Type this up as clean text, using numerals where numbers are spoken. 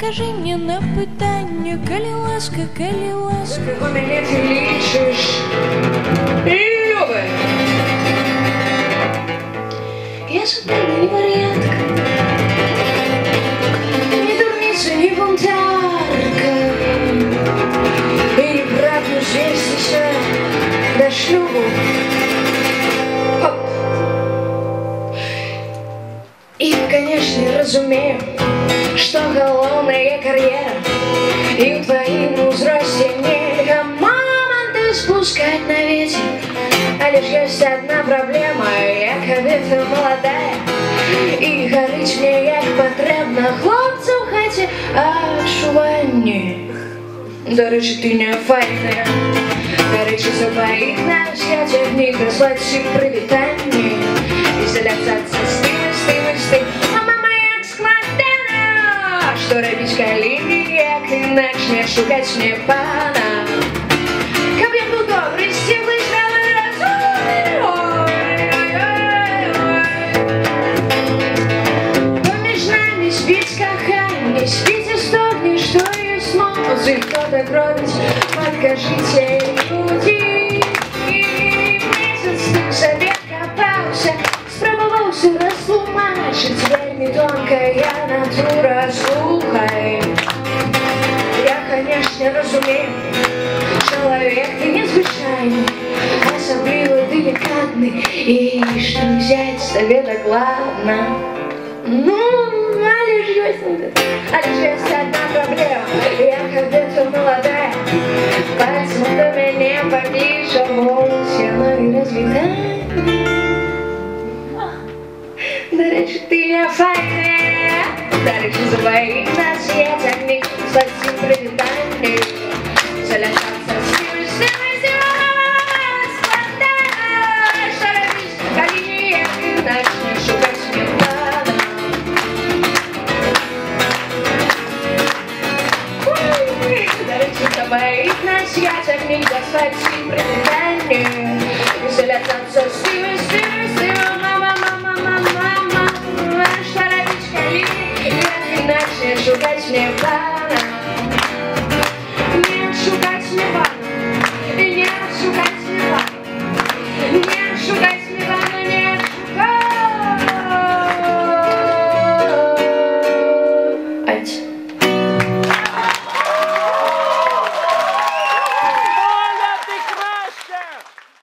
Адкажи мне на пытанне, калі ласка, калі ласка. У мяне ты лічыш, любая. Я сутана не вар'ятка, не дурница, не бунтарка, и не прагну звесціся до шлюбу. И, конечно, разумею, что галоўная кар'ера, и в твоим узросте нельга моманты спускать на ветер. А лишь есть одна проблема, я кабета молодая, и гарыць мне як патрэбна хлопца ў хаце адчуванне. Дарэчы, ты не файная, дарэчы, за двоих на свяце не даслаць всіх прывітанне і заляцацца з тым. А мама як складана, што рабіць, калі ніяк інакш не шукаць мне пана. Каб я быў добры, сціплы, зрэлы, разумны. Паміж намі спіць каханне, спіць і стогне, што ёсць мозы. Хто так робіць, падкажыце, людзі. І месяц тым сабе капаўся, спрабаваўся растлумачыць, вельмі тонкая натура, слухай. Я, конечно, разумею, чалавек ты незвычайны, асабліва делікатны, і што взять сабе дакладна. Ну, але ж ёсць одна праблема, я кабета молодая, пальцем до мяне пабліжа, села і развітанне. Дарэчы, ты не файная, дарэчы, за двоих на свете не слаць всім прывітанне, заляцацца з тым, складана, што рабіць, калі ніяк інакш не шукаць мне пана. Дарэчы, за двоих на свете не слаць всім прывітанне.